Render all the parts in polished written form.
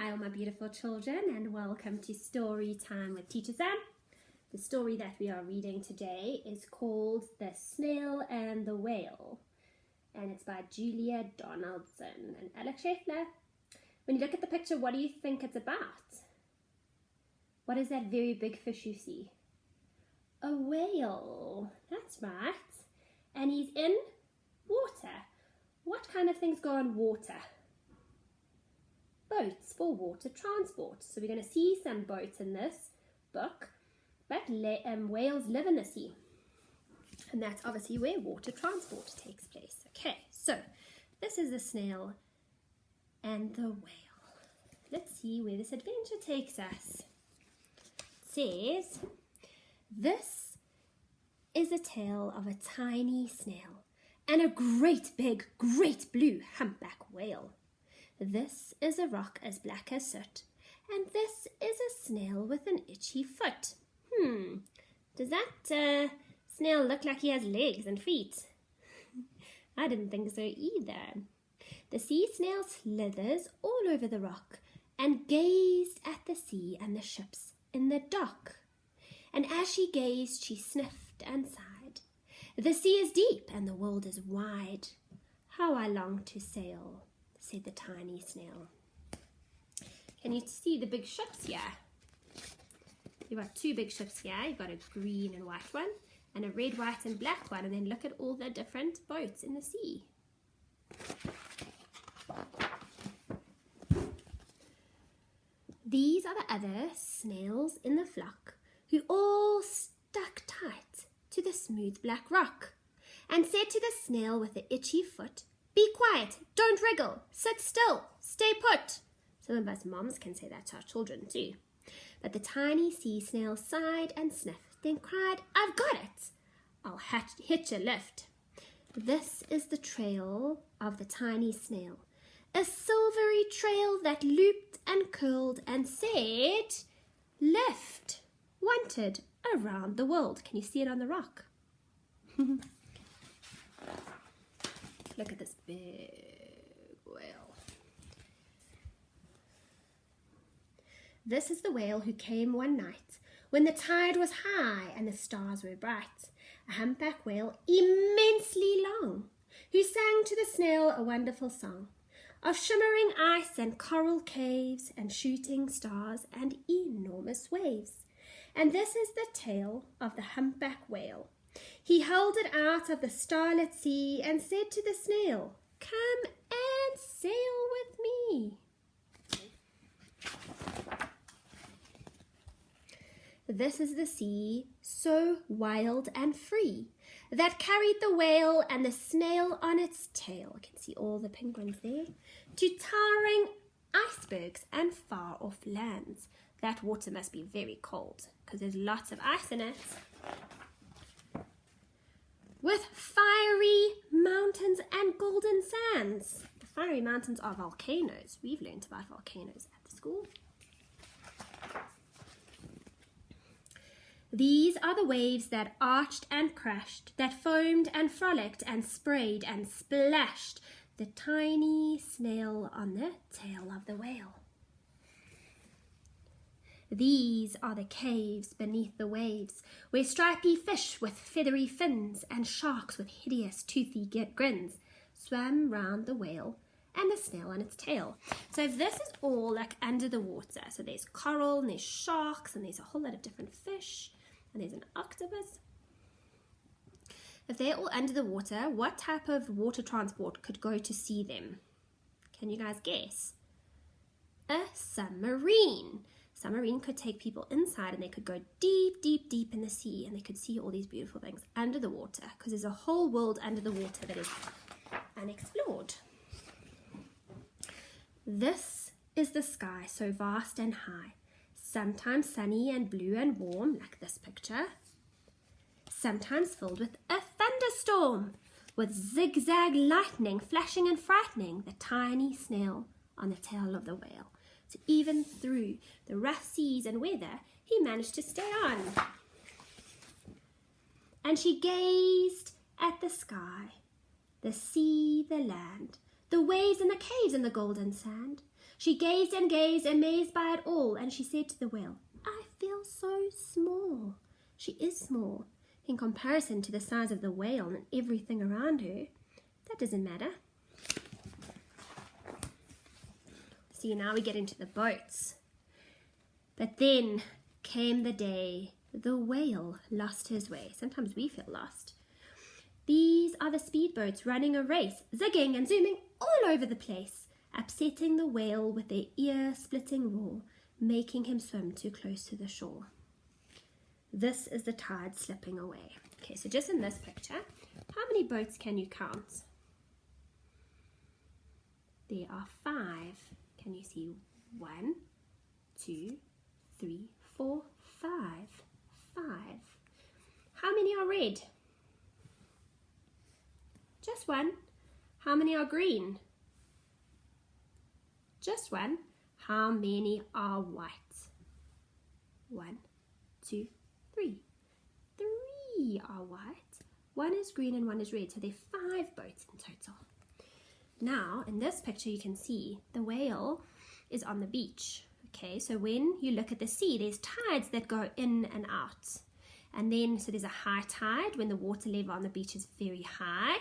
Hi all my beautiful children, and welcome to Story Time with Teacher Sam. The story that we are reading today is called The Snail and the Whale, and it's by Julia Donaldson and Alex Scheffler. When you look at the picture, what do you think it's about? What is that very big fish you see? A whale, that's right. And he's in water. What kind of things go on water? Boats for water transport. So we're going to see some boats in this book, but whales live in the sea, and that's obviously where water transport takes place. Okay, so this is the snail and the whale. Let's see where this adventure takes us. It says, this is a tale of a tiny snail and a great big, great blue humpback whale. This is a rock as black as soot, and this is a snail with an itchy foot. Does that snail look like he has legs and feet? I didn't think so either. The sea snail slithers all over the rock and gazed at the sea and the ships in the dock. And as she gazed, she sniffed and sighed. The sea is deep and the world is wide. How I long to sail, said the tiny snail. Can you see the big ships here? You've got two big ships here. You've got a green and white one and a red, white and black one. And then look at all the different boats in the sea. These are the other snails in the flock who all stuck tight to the smooth black rock and said to the snail with the itchy foot, "Be quiet, don't wriggle, sit still, stay put." Some of us moms can say that to our children too. But the tiny sea snail sighed and sniffed, then cried, "I've got it, I'll hitch a lift." This is the trail of the tiny snail, a silvery trail that looped and curled and said, "Lift," wanted around the world. Can you see it on the rock? Look at this big whale. This is the whale who came one night when the tide was high and the stars were bright. A humpback whale immensely long, who sang to the snail a wonderful song of shimmering ice and coral caves and shooting stars and enormous waves. And this is the tale of the humpback whale. He held it out of the starlit sea and said to the snail, "Come and sail with me." This is the sea, so wild and free, that carried the whale and the snail on its tail. You can see all the penguins there, to towering icebergs and far-off lands. That water must be very cold because there's lots of ice in it. With fiery mountains and golden sands. The fiery mountains are volcanoes. We've learned about volcanoes at the school. These are the waves that arched and crashed, that foamed and frolicked and sprayed and splashed the tiny snail on the tail of the whale. These are the caves beneath the waves, where stripy fish with feathery fins and sharks with hideous toothy grins swam round the whale and the snail on its tail. So this is all like under the water. So there's coral and there's sharks and there's a whole lot of different fish and there's an octopus. If they're all under the water, what type of water transport could go to see them? Can you guys guess? A submarine. Submarine could take people inside and they could go deep, deep, deep in the sea and they could see all these beautiful things under the water because there's a whole world under the water that is unexplored. This is the sky, so vast and high, sometimes sunny and blue and warm, like this picture, sometimes filled with a thunderstorm, with zigzag lightning flashing and frightening the tiny snail on the tail of the whale. So even through the rough seas and weather, he managed to stay on. And she gazed at the sky, the sea, the land, the waves and the caves and the golden sand. She gazed and gazed, amazed by it all, and she said to the whale, I feel so small. She is small. In comparison to the size of the whale and everything around her, that doesn't matter. See, now we get into the boats. But then came the day the whale lost his way. Sometimes we feel lost. These are the speedboats running a race, zigging and zooming all over the place, upsetting the whale with their ear-splitting roar, making him swim too close to the shore. This is the tide slipping away. Okay, so just in this picture, how many boats can you count? There are 5. Can you see 1, 2, 3, 4, 5? 5. How many are red? Just 1. How many are green? Just 1. How many are white? 1, 2, 3. 3 are white. 1 is green and 1 is red. So there are 5 boats in total. Now, in this picture, you can see the whale is on the beach. Okay, so when you look at the sea, there's tides that go in and out. And then, so there's a high tide when the water level on the beach is very high.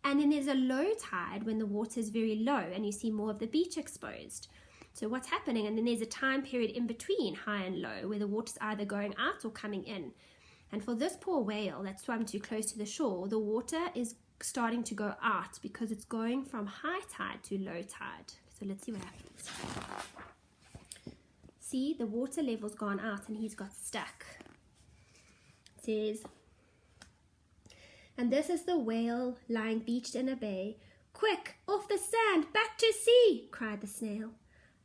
And then there's a low tide when the water is very low and you see more of the beach exposed. So what's happening? And then there's a time period in between high and low where the water's either going out or coming in. And for this poor whale that swam too close to the shore, the water is starting to go out because it's going from high tide to low tide. So let's see what happens. See, the water level's gone out and he's got stuck. It says, and this is the whale lying beached in a bay. Quick, off the sand, back to sea, cried the snail.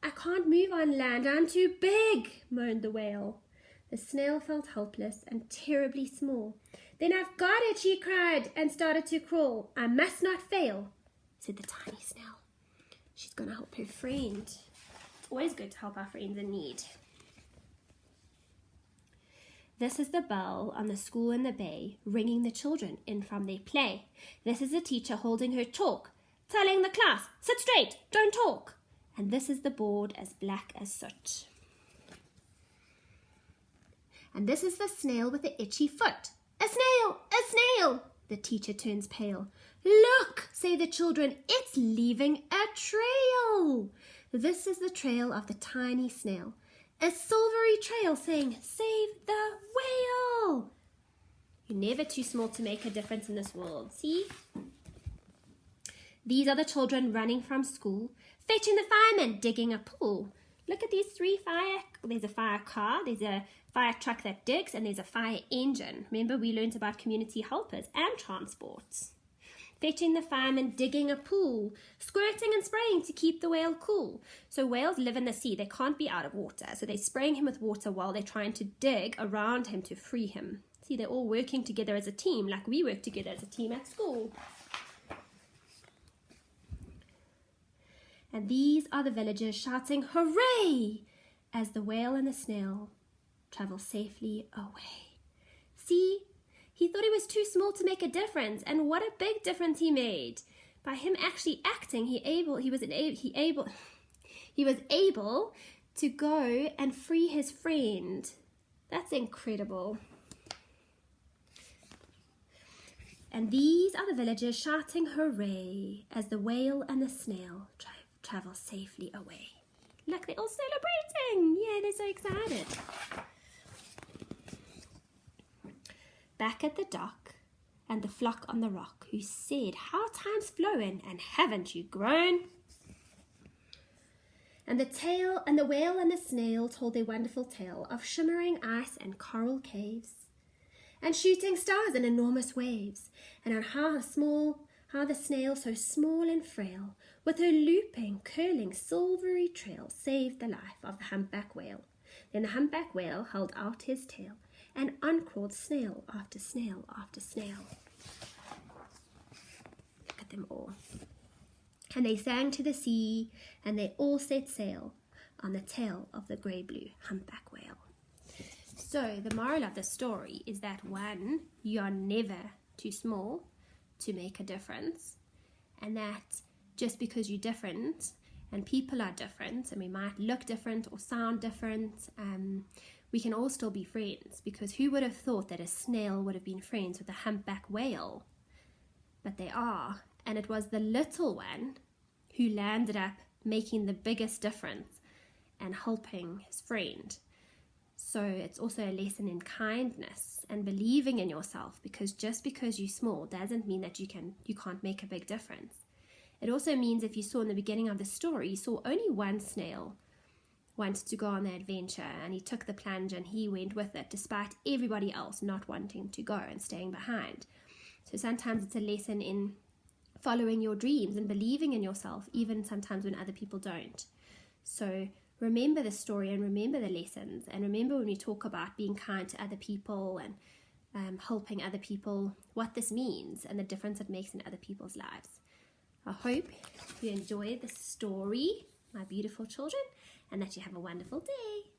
I can't move on land, I'm too big, moaned the whale. The snail felt helpless and terribly small. Then I've got it, she cried, and started to crawl. I must not fail, said the tiny snail. She's going to help her friend. It's always good to help our friends in need. This is the bell on the school in the bay, ringing the children in from their play. This is the teacher holding her chalk, telling the class, sit straight, don't talk. And this is the board as black as soot. And this is the snail with the itchy foot. A snail! A snail! The teacher turns pale. Look, say the children, it's leaving a trail. This is the trail of the tiny snail. A silvery trail saying, save the whale. You're never too small to make a difference in this world, see? These are the children running from school, fetching the firemen, digging a pool. Look at these 3 there's a fire car, there's a fire truck that digs, and there's a fire engine. Remember, we learned about community helpers and transports. Fetching the firemen, digging a pool, squirting and spraying to keep the whale cool. So whales live in the sea, they can't be out of water. So they're spraying him with water while they're trying to dig around him to free him. See, they're all working together as a team, like we work together as a team at school. And these are the villagers shouting, hooray, as the whale and the snail travel safely away. See, he thought he was too small to make a difference, and what a big difference he made. By him actually acting, he was able to go and free his friend. That's incredible. And these are the villagers shouting hooray as the whale and the snail travel safely away. Look, they're all celebrating. Yeah, they're so excited. Back at the dock, and the flock on the rock, who said, how time's flown, and haven't you grown? And the whale and the snail told their wonderful tale of shimmering ice and coral caves, and shooting stars in enormous waves, and on how the snail, so small and frail, with her looping, curling, silvery trail, saved the life of the humpback whale. Then the humpback whale held out his tail, and uncrawled snail after snail after snail. Look at them all. And they sang to the sea, and they all set sail on the tail of the grey-blue humpback whale. So the moral of the story is that 1, you are never too small to make a difference, and that just because you're different and people are different, and we might look different or sound different, we can all still be friends, because who would have thought that a snail would have been friends with a humpback whale? But they are, and it was the little one who landed up making the biggest difference and helping his friend. So it's also a lesson in kindness and believing in yourself, because just because you're small doesn't mean that you can't make a big difference. It also means, if you saw in the beginning of the story, you saw only one snail wanted to go on the adventure, and he took the plunge and he went with it despite everybody else not wanting to go and staying behind. So sometimes it's a lesson in following your dreams and believing in yourself, even sometimes when other people don't. So remember the story and remember the lessons, and remember when we talk about being kind to other people and helping other people, what this means and the difference it makes in other people's lives. I hope you enjoyed the story, my beautiful children, and that you have a wonderful day.